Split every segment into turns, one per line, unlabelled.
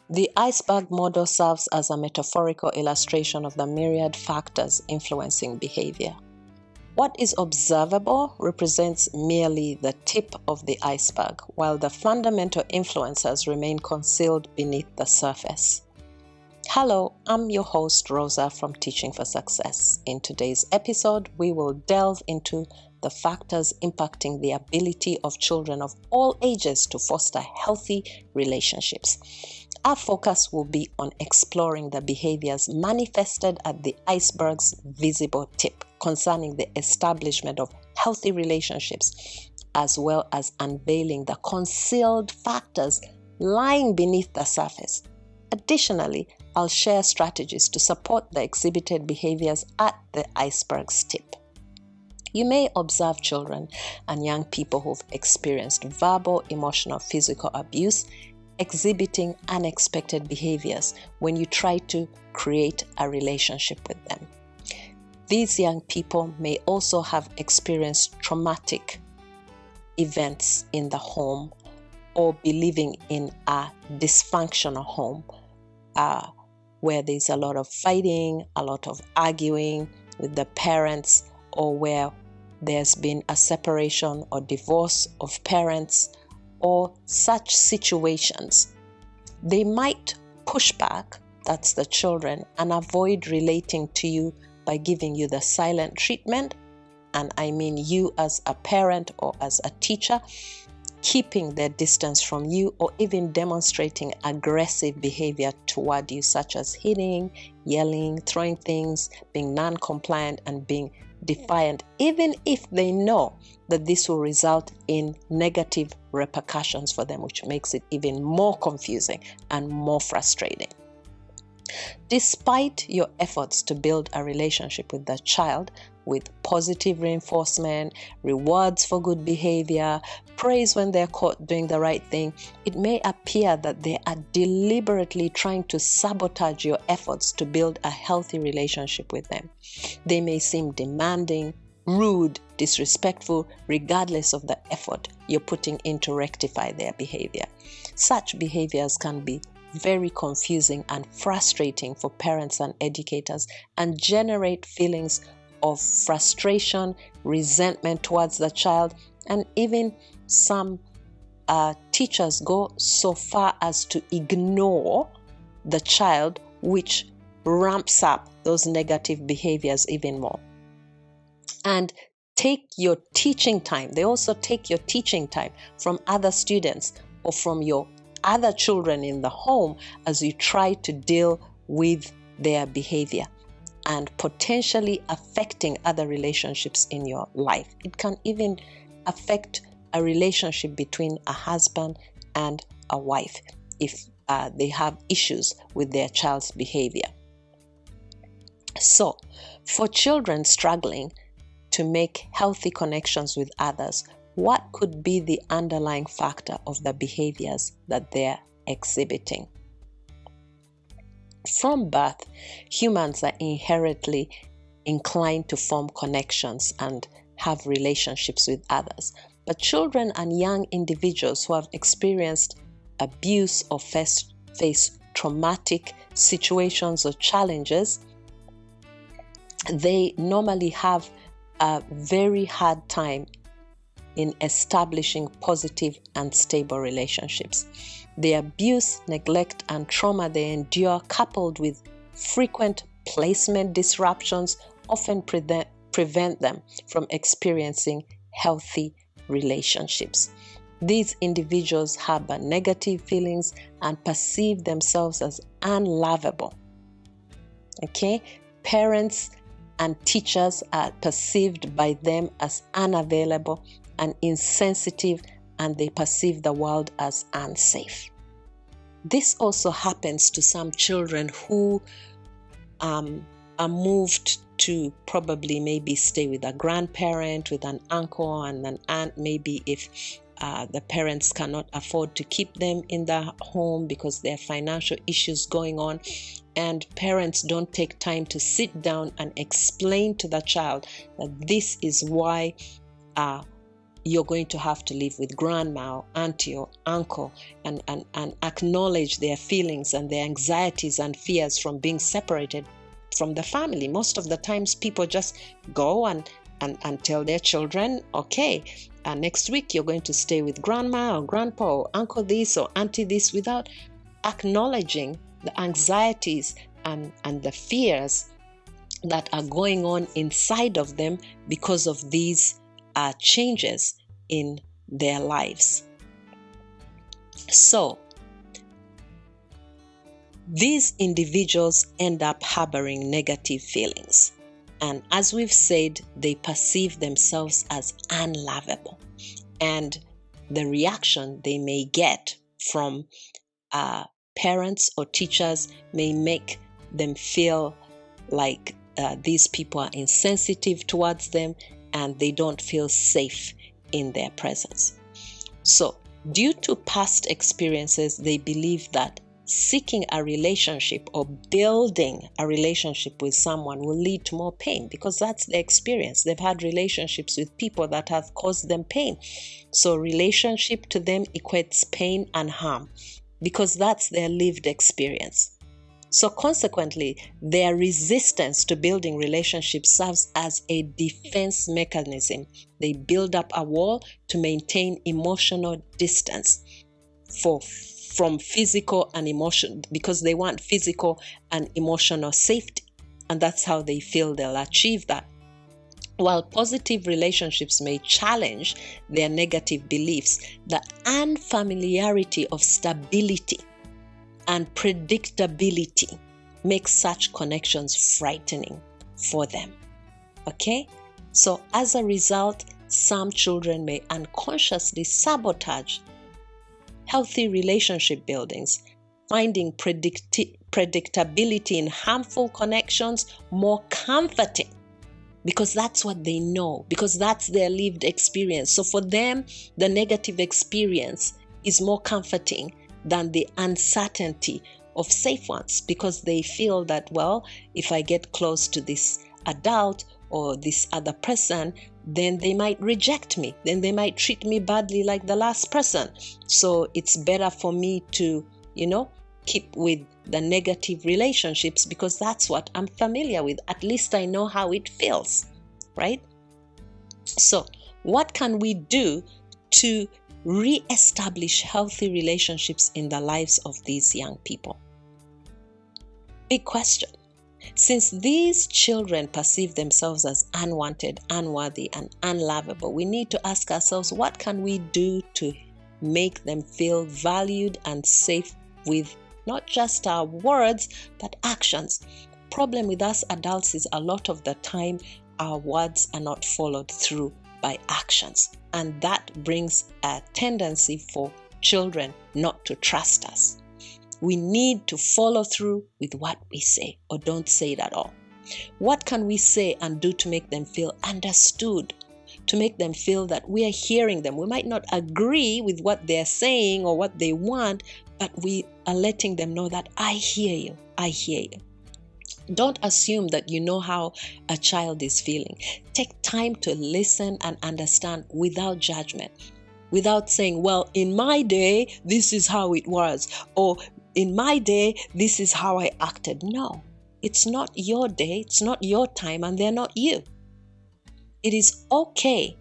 The Iceberg Model serves as a metaphorical illustration of the myriad factors influencing behavior. What is observable represents merely the tip of the iceberg, while the fundamental influences remain concealed beneath the surface. Hello, I'm your host Rosa from Teaching for Success. In today's episode, we will delve into the factors impacting the ability of children of all ages to foster healthy relationships. Our focus will be on exploring the behaviors manifested at the iceberg's visible tip concerning the establishment of healthy relationships, as well as unveiling the concealed factors lying beneath the surface. Additionally, I'll share strategies to support the exhibited behaviors at the iceberg's tip. You may observe children and young people who've experienced verbal, emotional, physical abuse exhibiting unexpected behaviors when you try to create a relationship with them. These young people may also have experienced traumatic events in the home or be living in a dysfunctional home where there's a lot of fighting, a lot of arguing with the parents, or where there's been a separation or divorce of parents, or such situations. They might push back, that's the children, and avoid relating to you by giving you the silent treatment, and I mean you as a parent or as a teacher, keeping their distance from you or even demonstrating aggressive behavior toward you, such as hitting, yelling, throwing things, being non-compliant, and being defiant, even if they know that this will result in negative repercussions for them, which makes it even more confusing and more frustrating. Despite your efforts to build a relationship with the child with positive reinforcement, rewards for good behavior, praise when they're caught doing the right thing, it may appear that they are deliberately trying to sabotage your efforts to build a healthy relationship with them. They may seem demanding, rude, disrespectful, regardless of the effort you're putting in to rectify their behavior. Such behaviors can be very confusing and frustrating for parents and educators and generate feelings of frustration, resentment towards the child, and even some teachers go so far as to ignore the child, which ramps up those negative behaviors even more. And take your teaching time. They also take your teaching time from other students or from your other children in the home as you try to deal with their behavior and potentially affecting other relationships in your life. It can even affect a relationship between a husband and a wife if they have issues with their child's behavior. So, for children struggling to make healthy connections with others, what could be the underlying factor of the behaviors that they're exhibiting? From birth, humans are inherently inclined to form connections and have relationships with others. But children and young individuals who have experienced abuse or face traumatic situations or challenges, they normally have a very hard time in establishing positive and stable relationships. The abuse, neglect, and trauma they endure, coupled with frequent placement disruptions, often prevent them from experiencing healthy relationships. These individuals harbor negative feelings and perceive themselves as unlovable. Okay? Parents and teachers are perceived by them as unavailable and insensitive, and they perceive the world as unsafe. This also happens to some children who are moved to probably maybe stay with a grandparent, with an uncle and an aunt, maybe if the parents cannot afford to keep them in the home because there are financial issues going on, and parents don't take time to sit down and explain to the child that this is why you're going to have to live with grandma or auntie or uncle and acknowledge their feelings and their anxieties and fears from being separated from the family. Most of the times people just go and tell their children, okay, next week you're going to stay with grandma or grandpa or uncle this or auntie this, without acknowledging the anxieties and the fears that are going on inside of them because of these changes in their lives. So these individuals end up harboring negative feelings. And as we've said, they perceive themselves as unlovable. And the reaction they may get from parents or teachers may make them feel like these people are insensitive towards them and they don't feel safe in their presence. So, due to past experiences, they believe that seeking a relationship or building a relationship with someone will lead to more pain, because that's the experience. They've had relationships with people that have caused them pain. So relationship to them equates pain and harm, because that's their lived experience. So consequently, their resistance to building relationships serves as a defense mechanism. They build up a wall to maintain emotional distance from physical and emotion, because they want physical and emotional safety. And that's how they feel they'll achieve that. While positive relationships may challenge their negative beliefs, the unfamiliarity of stability and predictability makes such connections frightening for them. Okay? So as a result, some children may unconsciously sabotage healthy relationship buildings, finding predictability in harmful connections more comforting, because that's what they know, because that's their lived experience. So for them, the negative experience is more comforting than the uncertainty of safe ones, because they feel that, well, if I get close to this adult or this other person, then they might reject me, then they might treat me badly like the last person. So it's better for me to, keep with the negative relationships, because that's what I'm familiar with. At least I know how it feels, right? So what can we do to re-establish healthy relationships in the lives of these young people? Big question. Since these children perceive themselves as unwanted, unworthy, and unlovable, we need to ask ourselves, what can we do to make them feel valued and safe with not just our words, but actions? Problem with us adults is a lot of the time our words are not followed through by actions. And that brings a tendency for children not to trust us. We need to follow through with what we say, or don't say it at all. What can we say and do to make them feel understood, to make them feel that we are hearing them? We might not agree with what they're saying or what they want, but we are letting them know that I hear you, I hear you. Don't assume that you know how a child is feeling. Take time to listen and understand without judgment, without saying, well, in my day, this is how it was, or in my day, this is how I acted. No, it's not your day, it's not your time, and they're not you. It is okay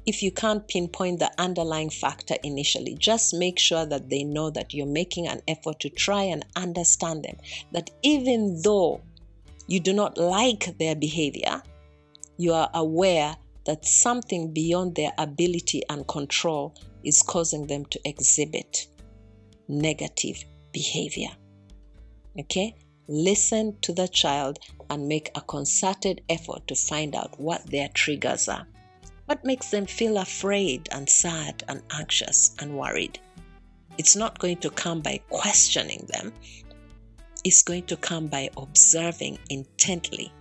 if you can't pinpoint the underlying factor initially. Just make sure that they know that you're making an effort to try and understand them, that even though you do not like their behavior, you are aware that something beyond their ability and control is causing them to exhibit negative behavior. Okay? Listen to the child and make a concerted effort to find out what their triggers are. What makes them feel afraid and sad and anxious and worried? It's not going to come by questioning them. It's going to come by observing intently.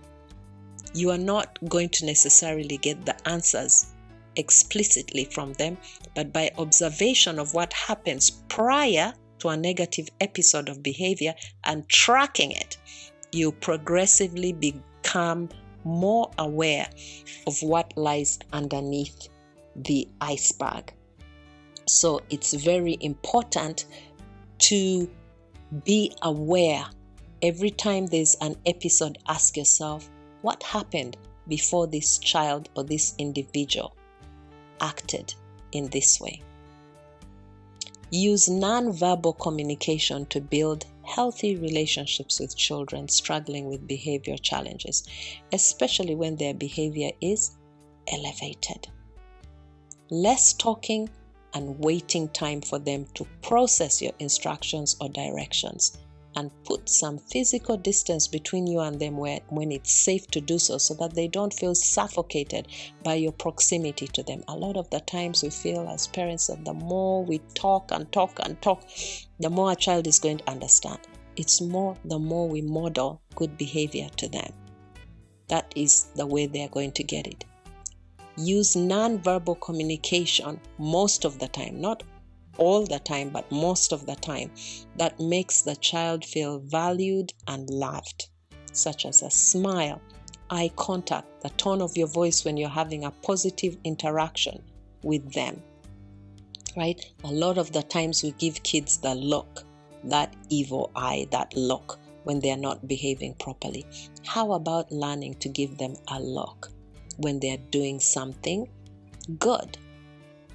You are not going to necessarily get the answers explicitly from them, but by observation of what happens prior to a negative episode of behavior and tracking it, you progressively become more aware of what lies underneath the iceberg. So it's very important to be aware. Every time there's an episode, ask yourself, what happened before this child or this individual acted in this way? Use non-verbal communication to build healthy relationships with children struggling with behavior challenges, especially when their behavior is elevated. Less talking and waiting time for them to process your instructions or directions, and put some physical distance between you and them when it's safe to do so that they don't feel suffocated by your proximity to them. A lot of the times we feel as parents that the more we talk and talk and talk, the more a child is going to understand. It's more the more we model good behavior to them. That is the way they're going to get it. Use non-verbal communication most of the time, not all the time, but most of the time, that makes the child feel valued and loved, such as a smile, eye contact, the tone of your voice when you're having a positive interaction with them, right? A lot of the times we give kids the look, that evil eye, that look when they're not behaving properly. How about learning to give them a look when they're doing something good?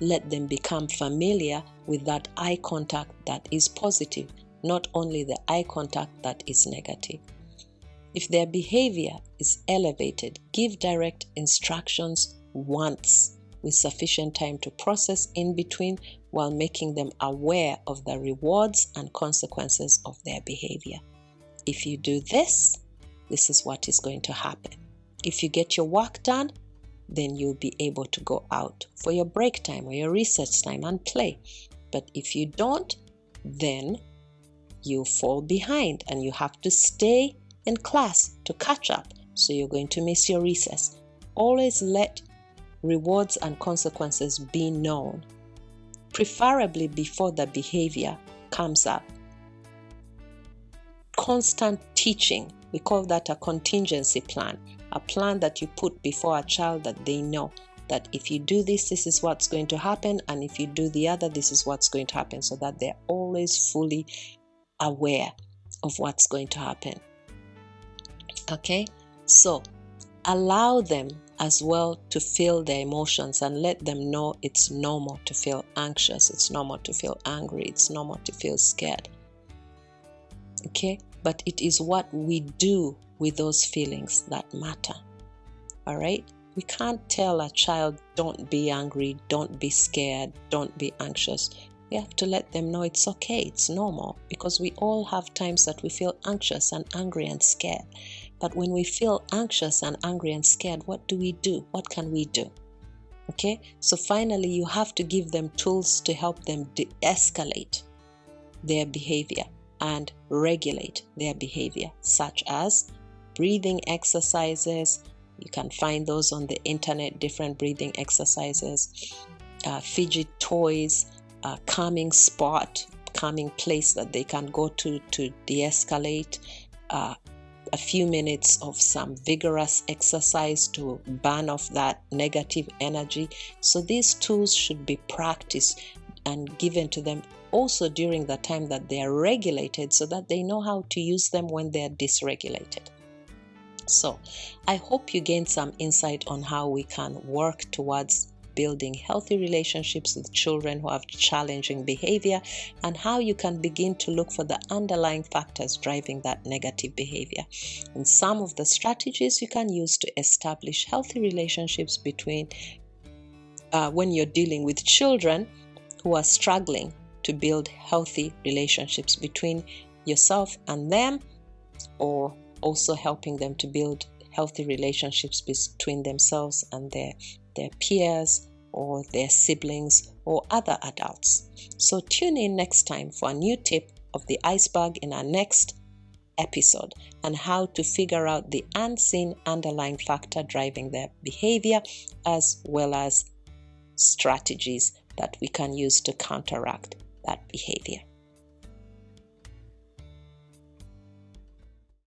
Let them become familiar with that eye contact that is positive, not only the eye contact that is negative. If their behavior is elevated, give direct instructions once with sufficient time to process in between, while making them aware of the rewards and consequences of their behavior. If you do this, this is what is going to happen. If you get your work done, then you'll be able to go out for your break time or your recess time and play. But if you don't, then you fall behind and you have to stay in class to catch up. So you're going to miss your recess. Always let rewards and consequences be known, preferably before the behavior comes up. Constant teaching, we call that a contingency plan. A plan that you put before a child that they know that if you do this, this is what's going to happen, and if you do the other, this is what's going to happen, so that they're always fully aware of what's going to happen. Okay, so allow them as well to feel their emotions and let them know it's normal to feel anxious, it's normal to feel angry, it's normal to feel scared. Okay, but it is what we do with those feelings that matter. All right? We can't tell a child, don't be angry, don't be scared, don't be anxious. We have to let them know it's okay, it's normal, because we all have times that we feel anxious and angry and scared. But when we feel anxious and angry and scared, what do? What can we do? Okay? So finally, you have to give them tools to help them de-escalate their behavior and regulate their behavior, such as breathing exercises. You can find those on the internet, different breathing exercises, fidget toys, calming spot, calming place that they can go to de-escalate, a few minutes of some vigorous exercise to burn off that negative energy. So these tools should be practiced and given to them also during the time that they are regulated, so that they know how to use them when they are dysregulated. So I hope you gained some insight on how we can work towards building healthy relationships with children who have challenging behavior, and how you can begin to look for the underlying factors driving that negative behavior, and some of the strategies you can use to establish healthy relationships between when you're dealing with children who are struggling to build healthy relationships between yourself and them, or also helping them to build healthy relationships between themselves and their peers or their siblings or other adults. So tune in next time for a new tip of the iceberg in our next episode, and how to figure out the unseen underlying factor driving their behavior, as well as strategies that we can use to counteract that behavior.